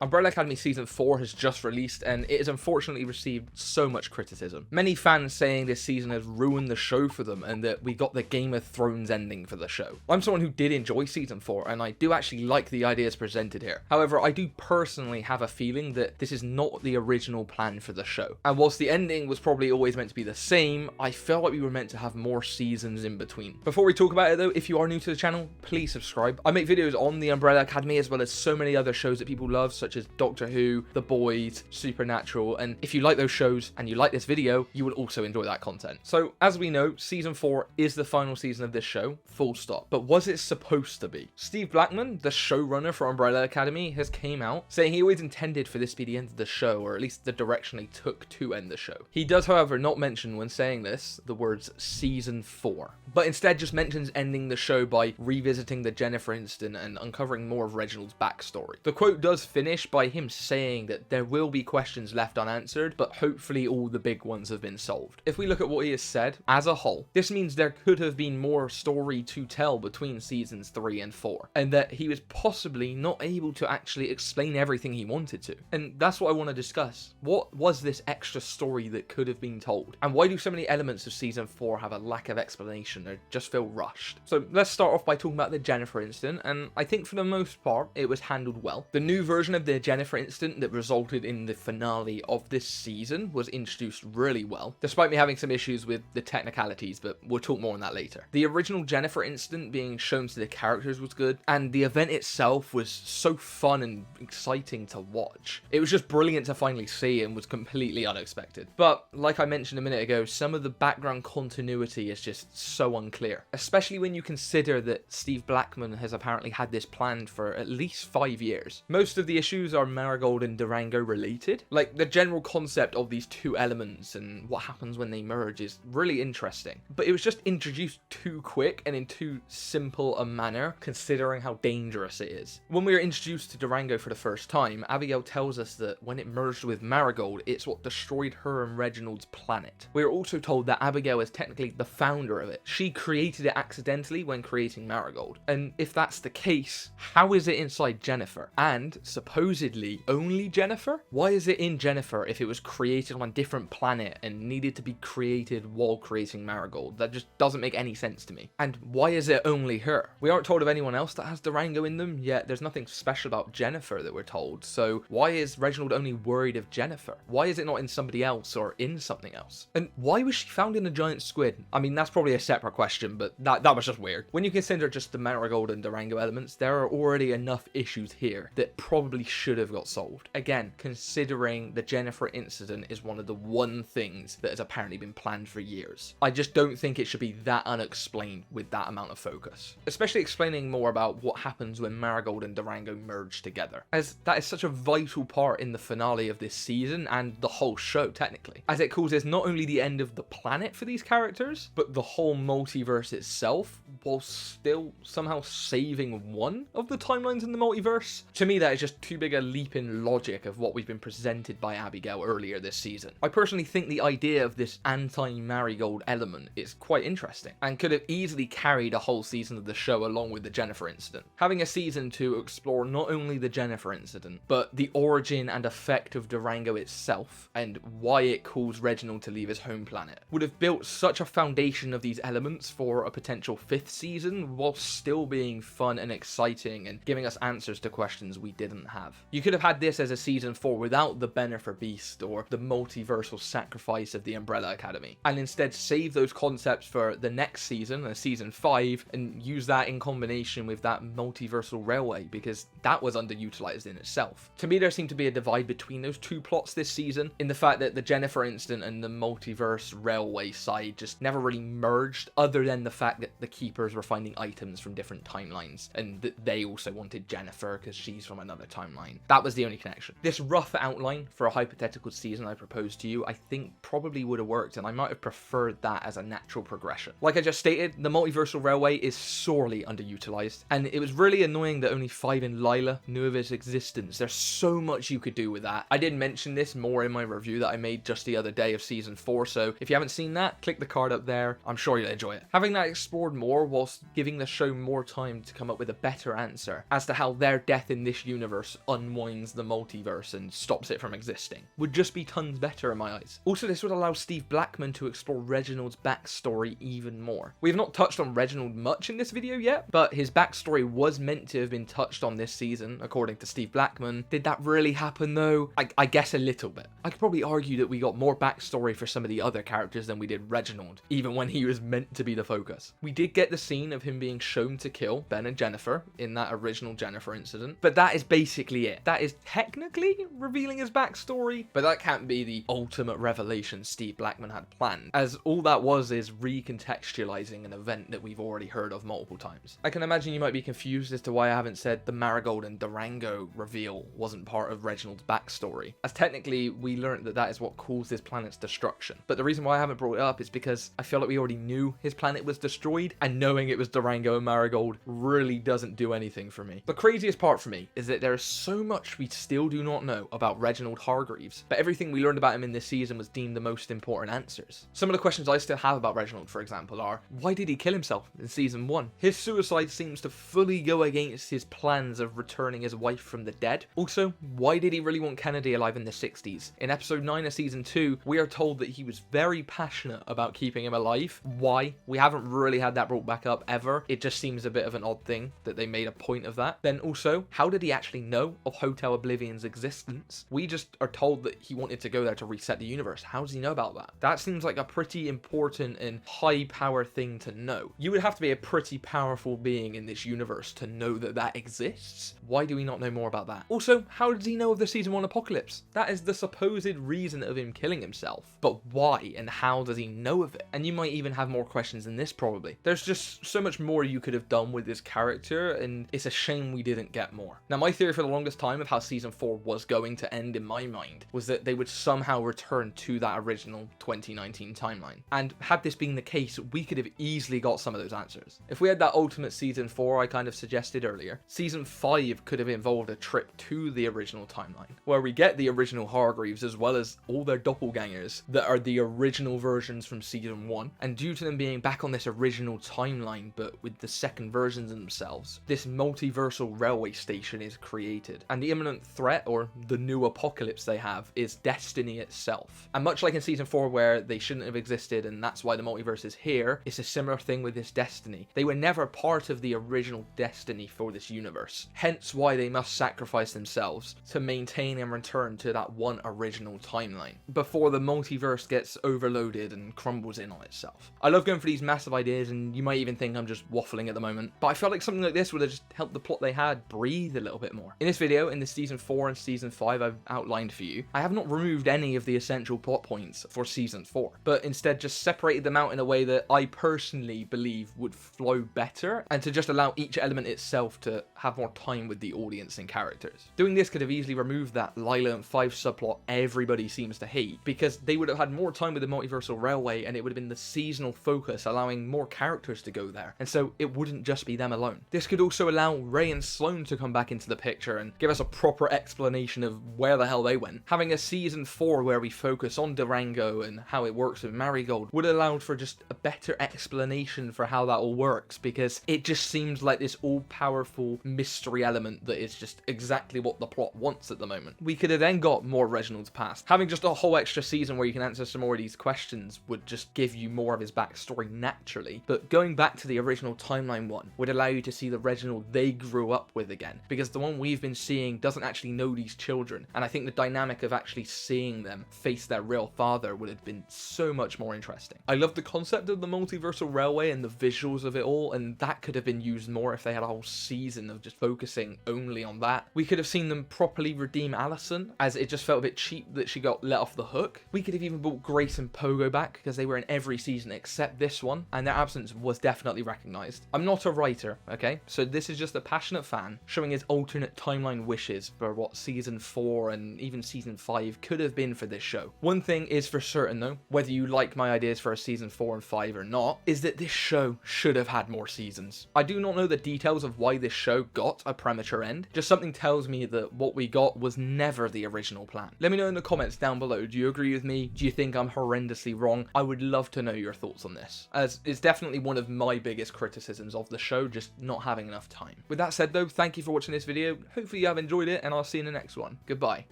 Umbrella Academy Season 4 has just released, and it has unfortunately received so much criticism. Many fans saying this season has ruined the show for them, and that we got the Game of Thrones ending for the show. I'm someone who did enjoy Season 4, and I do actually like the ideas presented here. However, I do personally have a feeling that this is not the original plan for the show. And whilst the ending was probably always meant to be the same, I felt like we were meant to have more seasons in between. Before we talk about it though, if you are new to the channel, please subscribe. I make videos on the Umbrella Academy as well as so many other shows that people love, such as Doctor Who, The Boys, Supernatural, and if you like those shows and you like this video, you will also enjoy that content. So as we know, Season 4 is the final season of this show, full stop. But was it supposed to be? Steve Blackman, the showrunner for Umbrella Academy, has came out saying he always intended for this to be the end of the show, or at least the direction he took to end the show. He does, however, not mention when saying this the words Season 4, but instead just mentions ending the show by revisiting the Jennifer incident and uncovering more of Reginald's backstory. The quote does finish by him saying that there will be questions left unanswered, but hopefully all the big ones have been solved. If we look at what he has said as a whole, this means there could have been more story to tell between seasons 3 and 4, and that he was possibly not able to actually explain everything he wanted to. And that's what I want to discuss. What was this extra story that could have been told? And why do so many elements of season 4 have a lack of explanation or just feel rushed? So let's start off by talking about the Jennifer incident, and I think for the most part it was handled well. The new version of the Jennifer incident that resulted in the finale of this season was introduced really well, despite me having some issues with the technicalities, but we'll talk more on that later. The original Jennifer incident being shown to the characters was good, and the event itself was so fun and exciting to watch. It was just brilliant to finally see and was completely unexpected. But like I mentioned a minute ago, some of the background continuity is just so unclear, especially when you consider that Steve Blackman has apparently had this planned for at least 5 years. Most of the issues are Marigold and Durango related. Like, the general concept of these two elements and what happens when they merge is really interesting, but it was just introduced too quick and in too simple a manner considering how dangerous it is. When we were introduced to Durango for the first time, Abigail tells us that when it merged with Marigold, it's what destroyed her and Reginald's planet. We are also told that Abigail is technically the founder of it. She created it accidentally when creating Marigold. And if that's the case, how is it inside Jennifer? And supposedly only Jennifer? Why is it in Jennifer if it was created on a different planet and needed to be created while creating Marigold? That just doesn't make any sense to me. And why is it only her? We aren't told of anyone else that has Durango in them, yet there's nothing special about Jennifer that we're told. So why is Reginald only worried of Jennifer? Why is it not in somebody else or in something else? And why was she found in a giant squid? I mean, that's probably a separate question, but that was just weird. When you consider just the Marigold and Durango elements, there are already enough issues here that probably should have got solved. Again, considering the Jennifer incident is one of the one things that has apparently been planned for years. I just don't think it should be that unexplained with that amount of focus. Especially explaining more about what happens when Marigold and Durango merge together, as that is such a vital part in the finale of this season and the whole show technically, as it causes not only the end of the planet for these characters, but the whole multiverse itself, while still somehow saving one of the timelines in the multiverse. To me, that is just too big a leap in logic of what we've been presented by Abigail earlier this season. I personally think the idea of this anti-Marigold element is quite interesting, and could have easily carried a whole season of the show along with the Jennifer incident. Having a season to explore not only the Jennifer incident, but the origin and effect of Durango itself, and why it caused Reginald to leave his home planet, would have built such a foundation of these elements for a potential 5th season, while still being fun and exciting and giving us answers to questions we didn't have. You could have had this as a season 4 without the Bennifer Beast or the multiversal sacrifice of the Umbrella Academy, and instead save those concepts for the next season, season 5, and use that in combination with that multiversal railway, because that was underutilized in itself. To me, there seemed to be a divide between those two plots this season, in the fact that the Jennifer incident and the multiverse railway side just never really merged, other than the fact that the Keepers were finding items from different timelines, and that they also wanted Jennifer because she's from another timeline. That was the only connection. This rough outline for a hypothetical season I proposed to you, I think probably would have worked, and I might have preferred that as a natural progression. Like I just stated, the multiversal railway is sorely underutilized, and it was really annoying that only 5 in Lila knew of its existence. There's so much you could do with that. I did mention this more in my review that I made just the other day of season 4, so if you haven't seen that, click the card up there. I'm sure you'll enjoy it. Having that explored more whilst giving the show more time to come up with a better answer as to how their death in this universe unwinds the multiverse and stops it from existing would just be tons better in my eyes. Also, this would allow Steve Blackman to explore Reginald's backstory even more. We have not touched on Reginald much in this video yet, but his backstory was meant to have been touched on this season, according to Steve Blackman. Did that really happen though? I guess a little bit. I could probably argue that we got more backstory for some of the other characters than we did Reginald, even when he was meant to be the focus. We did get the scene of him being shown to kill Ben and Jennifer in that original Jennifer incident, but that is basically it. That is technically revealing his backstory, but that can't be the ultimate revelation Steve Blackman had planned, as all that was is recontextualizing an event that we've already heard of multiple times. I can imagine you might be confused as to why I haven't said the Marigold and Durango reveal wasn't part of Reginald's backstory, as technically we learned that that is what caused his planet's destruction. But the reason why I haven't brought it up is because I feel like we already knew his planet was destroyed, and knowing it was Durango and Marigold really doesn't do anything for me. The craziest part for me is that there is so much we still do not know about Reginald Hargreaves, but everything we learned about him in this season was deemed the most important answers. Some of the questions I still have about Reginald, for example, are: why did he kill himself in season 1? His suicide seems to fully go against his plans of returning his wife from the dead. Also, why did he really want Kennedy alive in the 60s? In episode 9 of season 2, we are told that he was very passionate about keeping him alive. Why? We haven't really had that brought back up ever. It just seems a bit of an odd thing that they made a point of that. Then also, how did he actually know of Hotel Oblivion's existence? We just are told that he wanted to go there to reset the universe. How does he know about that? That seems like a pretty important and high power thing to know. You would have to be a pretty powerful being in this universe to know that that exists. Why do we not know more about that? Also, how does he know of the season 1 apocalypse? That is the supposed reason of him killing himself. But why and how does he know of it? And you might even have more questions than this probably. There's just so much more you could have done with this character, and it's a shame we didn't get more. Now, my theory for the longest time of how season 4 was going to end in my mind was that they would somehow return to that original 2019 timeline. And had this been the case, we could have easily got some of those answers. If we had that ultimate season 4 I kind of suggested earlier, season 5 could have involved a trip to the original timeline, where we get the original Hargreaves as well as all their doppelgangers that are the original versions from season 1. And due to them being back on this original timeline but with the second versions themselves, this multiversal railway station is created. And the imminent threat, or the new apocalypse they have, is destiny itself. And much like in season 4 where they shouldn't have existed and that's why the multiverse is here, it's a similar thing with this destiny. They were never part of the original destiny for this universe, hence why they must sacrifice themselves to maintain and return to that one original timeline before the multiverse gets overloaded and crumbles in on itself. I love going for these massive ideas, and you might even think I'm just waffling at the moment, but I felt like something like this would have just helped the plot they had breathe a little bit more. In this video, in the season 4 and season 5 I've outlined for you, I have not removed any of the essential plot points for season 4, but instead just separated them out in a way that I personally believe would flow better, and to just allow each element itself to have more time with the audience and characters. Doing this could have easily removed that Lila and 5 subplot everybody seems to hate, because they would have had more time with the multiversal railway and it would have been the seasonal focus, allowing more characters to go there, and so it wouldn't just be them alone. This could also allow Ray and Sloane to come back into the picture and give us a proper explanation of where the hell they went. Having a season 4 where we focus on Durango and how it works with Marigold would allow for just a better explanation for how that all works, because it just seems like this all-powerful mystery element that is just exactly what the plot wants at the moment. We could have then got more Reginald's past. Having just a whole extra season where you can answer some more of these questions would just give you more of his backstory naturally, but going back to the original timeline one would allow you to see the Reginald they grew up with again, because the one we've been seeing doesn't actually know these children, and I think the dynamic of actually seeing them face their real father would have been so much more interesting. I love the concept of the multiversal railway and the visuals of it all, and that could have been used more if they had a whole season of just focusing only on that. We could have seen them properly redeem Allison, as it just felt a bit cheap that she got let off the hook. We could have even brought Grace and Pogo back, because they were in every season except this one, and their absence was definitely recognised. I'm not a writer, okay? So this is just a passionate fan showing his alternate timeline wishes for what season 4 and even season 5 could have been for this show. One thing is for certain though, whether you like my ideas for a season 4 and 5 or not, is that this show should have had more seasons. I do not know the details of why this show got a premature end, just something tells me that what we got was never the original plan. Let me know in the comments down below, do you agree with me? Do you think I'm horrendously wrong? I would love to know your thoughts on this, as it's definitely one of my biggest criticisms of the show, just not having enough time. With that said though, thank you for watching this video. Hopefully hopefully you have enjoyed it, and I'll see you in the next one. Goodbye.